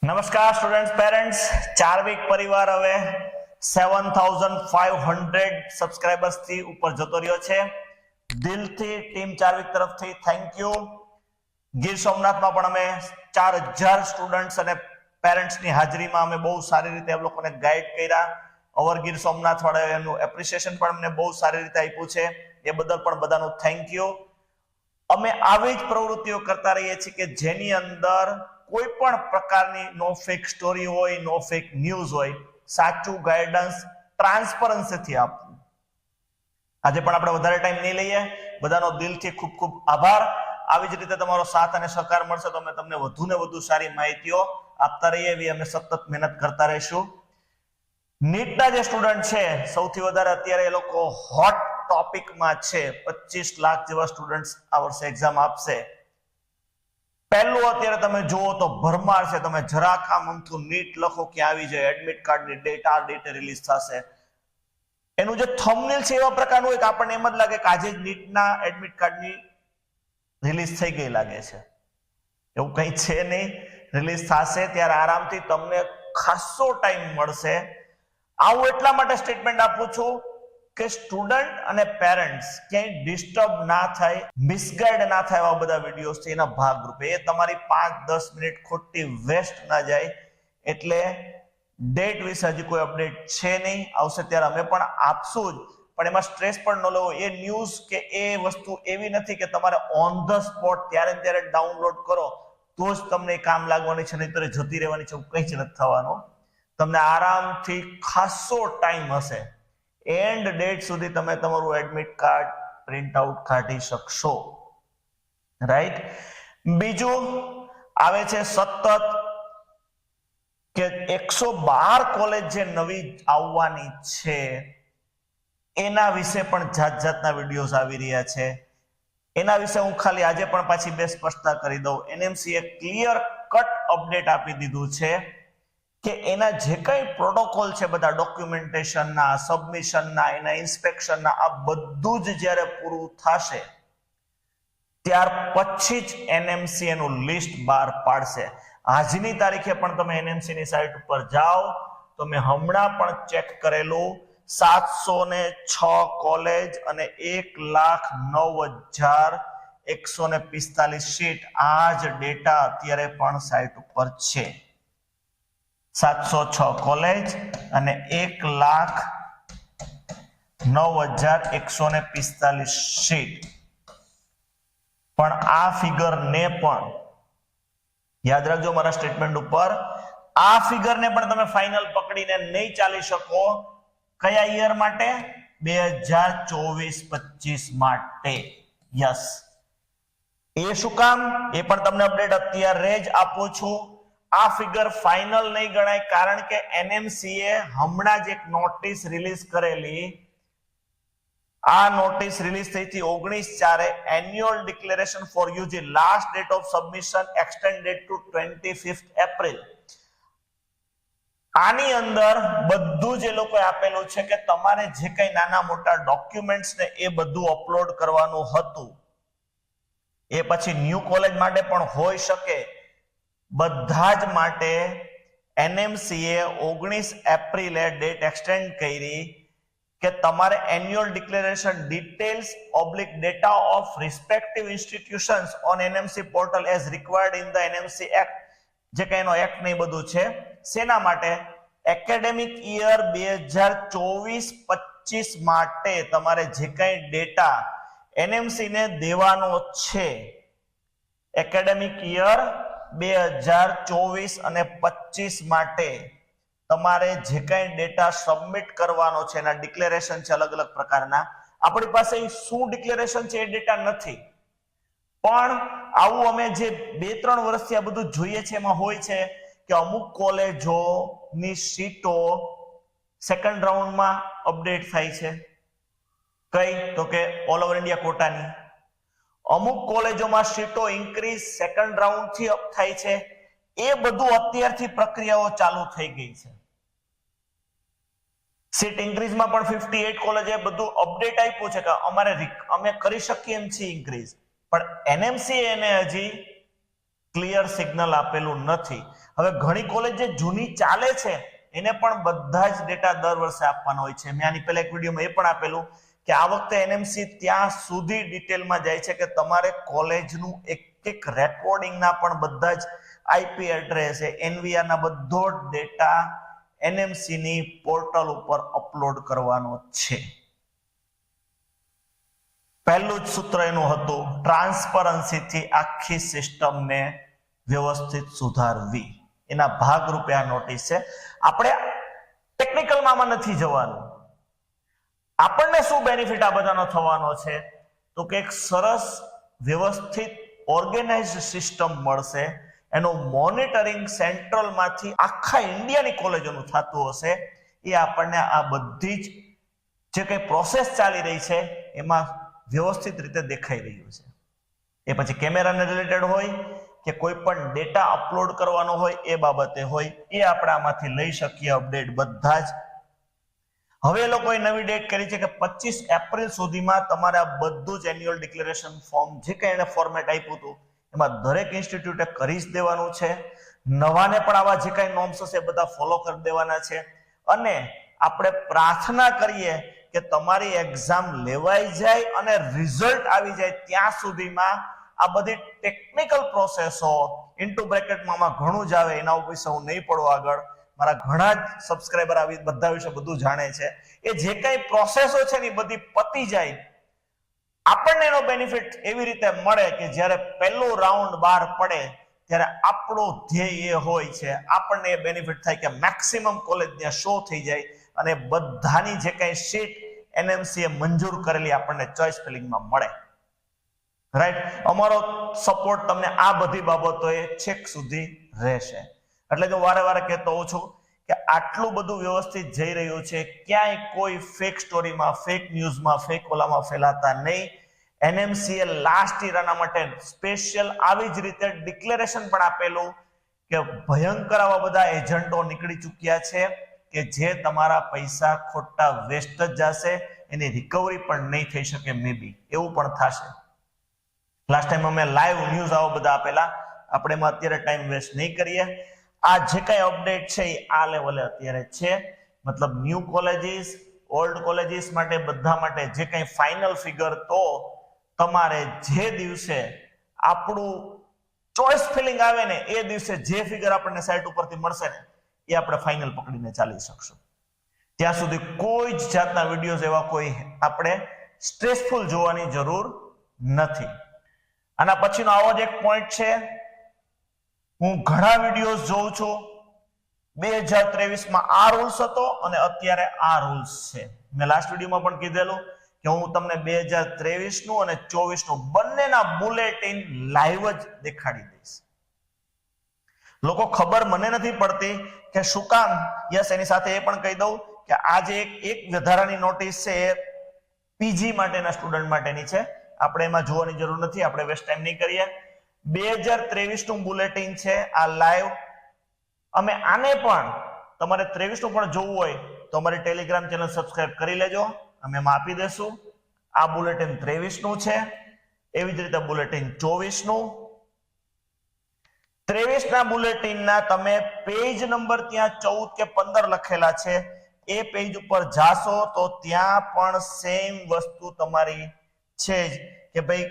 નમસ્કાર students parents Charvik પરિવાર હવે 7500 સબસ્ક્રાઇબર્સ થી ઉપર જતો રહ્યો છે. દિલથી ટીમ ચાર્વિક તરફથી થેન્ક યુ. ગીર સોમનાથમાં પણ અમે 4000 સ્ટુડન્ટ્સ અને પેરેન્ટ્સ ની હાજરીમાં અમે બહુ સારી રીતે એ લોકોને ગાઈડ કર્યા. અવર ગીર સોમનાથ વાળા એનું એપ્રિસિએશન પણ અમને બહુ સારી રીતે આપ્યું છે. એ બદલ પણ બધાનું થેન્ક યુ. અમે આવી જ પ્રવૃત્તિઓ કરતા રહીએ છીએ કે જેની અંદર કોઈ પણ પ્રકારની નો ફેક સ્ટોરી હોય, નો ફેક ન્યૂઝ હોય, સાચું ગાઈડન્સ ટ્રાન્સપરન્સીથી આપવું. આજે પણ આપણે વધારે ટાઈમ નહીં લઈએ. બધાનો દિલથી ખૂબ ખૂબ આભાર. આવી જ રીતે તમારો સાથ અને સહકાર મળશે તો અમે તમને વધુ ને વધુ સારી માહિતીઓ આપતા રહીએ એવી અમે સતત મહેનત કરતા રહીશું. નીટના જે સ્ટુડન્ટ છે સૌથી વધારે અત્યારે એ લોકો હોટ ટોપિકમાં છે. 25 લાખ જેવા સ્ટુડન્ટ્સ આ વર્ષે એક્ઝામ આપશે. પહેલું અત્યારે તમે જુઓ તો ભરમાર છે. તમે જરાક આમ અમથું નીટ લખો કે આવી જાય એડમિટ કાર્ડની ડેટ આ ડેટે રિલીઝ થશે. એનું જે થંબનેલ છે એવા પ્રકારનું હોય કે આપણને એમ જ લાગે કે આજે જ નીટના એડમિટ કાર્ડની રિલીઝ થઈ ગઈ લાગે છે. એવું કંઈ છે નહીં. રિલીઝ થશે ત્યારે આરામથી તમને ખાસો ટાઈમ મળશે. આવું એટલા માટે સ્ટેટમેન્ટ આપું છું કે સ્ટુડન્ટ અને પેરેન્ટ્સ ક્યાંય ડિસ્ટર્બ ના થાય, મિસગાઈડ ના થાય એવા બધા વિડીયોઝ છે એના ભાગરૂપે. એ તમારી 5-10 મિનિટ ખોટી વેસ્ટ ના જાય. એટલે ડેટ વિશે હજી કોઈ અપડેટ છે નહીં. આવશે ત્યારે અમે પણ આપશું જ, પણ એમાં સ્ટ્રેસ પણ ન લેવો. એ ન્યૂઝ કે એ વસ્તુ એવી નથી કે તમારે ઓન ધ સ્પોટ ત્યારે ને ત્યારે ડાઉનલોડ કરો તો જ તમને કામ લાગવાની છે, નહીં તો જતી રહેવાની છે. કંઈ જ નથી થવાનું. તમને આરામથી ખાસો ટાઈમ હશે. એન્ડ ડેટ સુધી તમે તમારું એડમિટ કાર્ડ પ્રિન્ટ આઉટ કાઢી શકશો. રાઈટ. બીજું આવે છે સતત કે 112 કોલેજ જે નવી આવવાની છે એના વિશે પણ જાત જાતના વિડીયોઝ આવી રહ્યા છે. એના વિશે હું ખાલી આજે પણ પાછી બે સ્પષ્ટતા કરી દઉં. એનએમસી એ ક્લિયર કટ અપડેટ આપી દીધું છે કે એના જે કઈ પ્રોટોકોલ છે બધા ડોક્યુમેન્ટેશનના, સબમિશનના, એના ઇન્સ્પેક્શનના, આ બધું જ જ્યારે પૂરું થશે ત્યાર પછી જ એનએમસી એનું લિસ્ટ બહાર પાડશે. આજની તારીખે પણ તમે એનએમસી ની સાઇટ ઉપર જાઓ તો મેં હમણાં પણ ચેક કરેલું 706 કોલેજ અને 1,09,145 સીટ. આ જ ડેટા અત્યારે પણ સાઇટ ઉપર છે. 706 કોલેજ અને 1,09,145 સીટ. પણ આ ફિગર ને પણ યાદ રાખજો મારા સ્ટેટમેન્ટ ઉપર. આ ફિગર ને પણ તમે ફાઇનલ પકડીને નહીં ચાલી શકો. કયા યર માટે? 2024-25 માટે. યસ. એ શું કામ? એ પણ તમને અપડેટ અત્યારે જ આપું છું. આ ફિગર ફાઇનલ નહીં ગણાય કારણ કે એનએમસીએ હમણાં જ એક નોટિસ રિલીઝ કરેલી. આ નોટિસ રિલીઝ થઈ હતી 19/4. Annual declaration for UG last date of submission extended to 25th April. આની અંદર બધું જ એ લોકોએ આપેલું છે કે તમારે જે કઈ નાના મોટા ડોક્યુમેન્ટ્સ ને એ બધું અપલોડ કરવાનું હતું. એ પછી ન્યૂ કોલેજ માટે પણ હોઈ શકે. બધા જ માટે એનએમસીએ 19 એપ્રિલે ડેટ એક્સટેન્ડ કરી કે તમારે annual declaration details oblique data of respective institutions on NMC portal as required in the NMC act. જે કઈ એનો એક્ટ નહીં બધું છે. શેના માટે? એકેડેમિક યર 2024-25 માટે તમારે જે કઈ ડેટા એનએમસી ને દેવાનો છે એકેડેમિક યર 2024 અને 25 માટે તમારે જે કઈ ડેટા સબમિટ કરવાનો છે એના ડિક્લેરેશન છે અલગ અલગ પ્રકારના. આપણી પાસે શું ડિક્લેરેશન છે એ ડેટા નથી, પણ આવું અમે જે 2-3 વર્ષથી આ બધું જોઈએ છે એમાં હોય છે કે અમુક કોલેજોની સીટો સેકન્ડ રાઉન્ડમાં અપડેટ થાય છે. કઈ? તો કે ઓલ ઓવર ઇન્ડિયા કોટાની. અમુક કોલેજોમાં સીટો ઇન્ક્રીઝ સેકન્ડ રાઉન્ડ થી અપ થાય છે. એ બધું અત્યારથી પ્રક્રિયાઓ ચાલુ થઈ ગઈ છે. સીટ ઇન્ક્રીઝમાં પણ 58 કોલેજે બધું અપડેટ આપ્યું છે કે અમે કરી શકીએ એમ છીએ ઇન્ક્રીઝ, પણ એનએમસી એને હજી ક્લિયર સિગ્નલ આપેલું નથી. હવે ઘણી કોલેજ જે જૂની ચાલે છે એને પણ બધા જ ડેટા દર વર્ષે આપવાનો હોય છે. મેં આની પહેલા એક વિડીયોમાં એ પણ આપેલું કે આ વખતે એનએમસી ત્યાં સુધી ડિટેલમાં જાય છે કે તમારે કોલેજનું એક એક રેકોર્ડિંગના પણ બધા જ આઈપી એડ્રેસ એનવીઆર ના બધો જ ડેટા એનએમસી ની પોર્ટલ ઉપર અપલોડ કરવાનો છે. પહેલું જ સૂત્ર એનું હતું ટ્રાન્સપરન્સીથી આખી સિસ્ટમને વ્યવસ્થિત સુધારવી. એના ભાગરૂપે આ નોટિસ છે. આપણે ટેકનિકલમાં નથી જવાનું. આપણને શું બેનિફિટ આ બધાનો થવાનો છે તો કે એક સરસ વ્યવસ્થિત ઓર્ગેનાઇઝડ સિસ્ટમ મળશે. એનું મોનિટરિંગ સેન્ટ્રલમાંથી આખા ઇન્ડિયાની કોલેજોનું થતું હશે. એ આપણને આ બધી જ જે કંઈ પ્રોસેસ ચાલી રહી છે એમાં વ્યવસ્થિત રીતે દેખાઈ રહ્યું છે. એ પછી કેમેરાને રિલેટેડ હોય કે કોઈ પણ ડેટા અપલોડ કરવાનો હોય એ બાબતે હોય, એ આપણે આમાંથી લઈ શકીએ અપડેટ બધા જ. હવે એ લોકોએ નવી ડેટ કરી છે કે 25 એપ્રિલ સુધીમાં તમારે આ બધું જ એન્યુઅલ ડિક્લેરેશન ફોર્મ જે કંઈ એને ફોર્મેટ આપ્યું હતું એમાં દરેક ઇન્સ્ટિટ્યૂટે કરી જ દેવાનું છે. નવાને પણ આવા જે કંઈ નોર્મ્સ હશે બધા ફોલો કરી દેવાના છે. અને આપણે પ્રાર્થના કરીએ કે તમારી એક્ઝામ લેવાઈ જાય અને રિઝલ્ટ આવી જાય ત્યાં સુધીમાં આ બધી ટેકનિકલ પ્રોસેસો ઇન્ટુ બ્રેકેટમાં ઘણું જ આવે, એના વિશે હું નહીં પડું આગળ. મારા ઘણા જ સબસ્ક્રાઇબર આવી બધા વિશે બધું જાણે છે. એ જે કઈ પ્રોસેસો છે ને બધી પતી જાય, આપણને એનો બેનિફિટ એવી રીતે મળે કે જ્યારે પહેલો રાઉન્ડ બહાર પડે ત્યારે આપણો ધ્યેય એ હોય છે, આપણને એ બેનિફિટ થાય કે મેક્સિમમ કોલેજ ત્યાં શો થઈ જાય અને બધાની જે કઈ સીટ એનએમસી એ મંજૂર કરેલી આપણને ચોઇસ ફિલિંગમાં મળે. રાઈટ, અમારો સપોર્ટ તમને આ બધી બાબતોએ છેક સુધી રહેશે. એટલે જો વારે વારે કહેતો હોઉં છું કે આટલું બધું વ્યવસ્થિત જઈ રહ્યું છે, ક્યાંય કોઈ ફેક સ્ટોરીમાં, ફેક ન્યૂઝમાં, ફેક ઓલામાં ફેલાતા નહીં. એનએમસીએ લાસ્ટ યર આના માટે સ્પેશિયલ આવી જ રીતે ડિક્લેરેશન પણ આપેલું કે ભયંકર આવા બધા એજન્ટો નીકળી ચૂક્યા છે કે જે તમારા પૈસા ખોટા વેસ્ટ જ જશે, એની રિકવરી પણ નહીં થઈ શકે. મે બી એવું પણ થશે. લાસ્ટ ટાઈમ અમે લાઈવ ન્યૂઝ આવો બધા આપેલા, આપણે એમાં અત્યારે ટાઈમ વેસ્ટ નહીં કરીએ. આ જે કઈ અપડેટ છે એ આ લેવલે અત્યારે છે. મતલબ ન્યૂ કોલેજીસ, ઓલ્ડ કોલેજીસ માટે બધા માટે જે કઈ ફાઇનલ ફિગર તો તમારે જે દિવસે આપણું ચોઇસ ફિલિંગ આવે ને એ દિવસે જે ફિગર આપણને સાઇટ ઉપરથી મળશે ને એ આપણે ફાઇનલ પકડીને ચાલી શકશું. ત્યાં સુધી કોઈ જ જાતના વિડીયોઝ એવા કોઈ આપણે સ્ટ્રેસફુલ જોવાની જરૂર નથી. આના પછીનો આવો જ એક પોઈન્ટ છે. હું ઘણા વિડીયોઝ જોઉં છું. 2023માં આ રૂલ્સ હતો અને અત્યારે આ રૂલ્સ છે. મેં લાસ્ટ વિડીયોમાં પણ કીધેલું કે હું તમને 2023 નું અને 24 નું બંનેના બુલેટિન લાઈવ જ દેખાડી દઈશ. લોકો ખબર મને નથી પડતી કે શું કામ. યસ, એની સાથે એ પણ કહી દઉં કે આ જે એક વધારાની નોટિસ છે એ પીજી માટેના સ્ટુડન્ટ માટેની છે. આપણે એમાં જોવાની જરૂર નથી, આપણે વેસ્ટ ટાઈમ નહીં કરીએ. 2023 નું બુલેટિન છે આ લાઈવ. અમે આને પણ તમારે 23 નું પણ જોવું હોય તો અમારી ટેલિગ્રામ ચેનલ સબસ્ક્રાઇબ કરી લેજો, અમે એમાં આપી દેશું. આ બુલેટિન 23 નું છે, એવી જ રીતે બુલેટિન 24 નું. 23 ના બુલેટિનના તમે પેજ નંબર ત્યાં 14 કે 15 લખેલા છે, એ પેજ ઉપર જાશો તો ત્યાં પણ સેમ વસ્તુ તમારી છે જ કે ભાઈ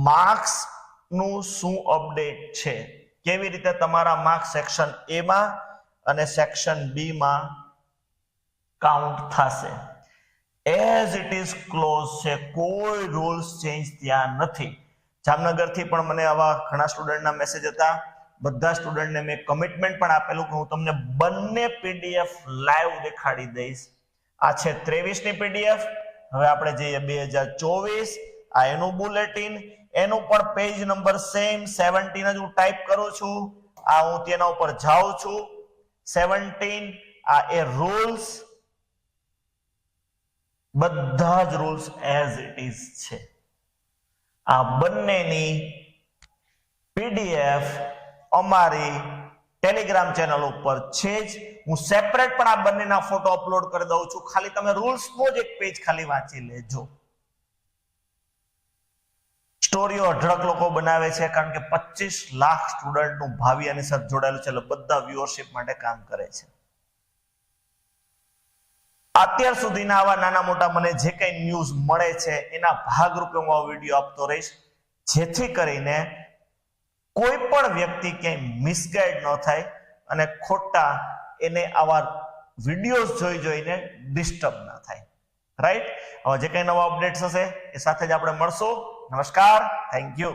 માર્ક્સ નું શું અપડેટ છે, કેવી રીતે તમારા માર્ક્સ સેક્શન એ માં અને સેક્શન બી માં કાઉન્ટ થશે. એઝ ઇટ ઇઝ ક્લોઝ છે, કોઈ રૂલ્સ ચેન્જ ત્યાં નથી. જામનગર થી પણ મને આવા ઘણા સ્ટુડન્ટના મેસેજ હતા. બધા સ્ટુડન્ટને મેં કમિટમેન્ટ પણ આપેલું કે હું તમને બંને પીડીએફ લાઈવ દેખાડી દઈશ. આ છે 23 ની પીડીએફ. હવે આપણે જઈએ 2024, આ એનું બુલેટિન, એનું પણ પેજ નંબર સેમ 17 જ હું ટાઈપ કરું છું. આ હું તેના ઉપર જાઉં છું 17. આ એ રૂલ્સ, બધા જ રૂલ્સ એઝ ઇટ ઇઝ છે. આ બંનેની પીડીએફ અમારી ટેલિગ્રામ ચેનલ ઉપર છે જ. હું સેપરેટ પણ આ બંનેના ફોટો અપલોડ કરી દઉં છું. ખાલી તમે રૂલ્સનો જ એક પેજ ખાલી વાંચી લેજો. સ્ટોરીઓ અઢળક લોકો બનાવે છે, કારણ કે 25 લાખ સ્ટુડન્ટનું ભાવિ આની સાથે જોડાયેલું છે, એટલે બધા વ્યુઅરશિપ માટે કામ કરે છે. અત્યાર સુધીના આવા નાના મોટા મને જે કઈ ન્યૂઝ મળે છે એના ભાગરૂપે હું આ વિડીયો આપતો રહીશ, જેથી કરીને કોઈ પણ વ્યક્તિ ક્યાંય મિસગાઈડ ન થાય અને ખોટા એને આવા વિડીયોઝ જોઈને ડિસ્ટર્બ ના થાય. રાઈટ? હવે જે કઈ નવા અપડેટ્સ હશે એ સાથે જ આપણે મળશું. નમસ્કાર, થેન્ક યુ.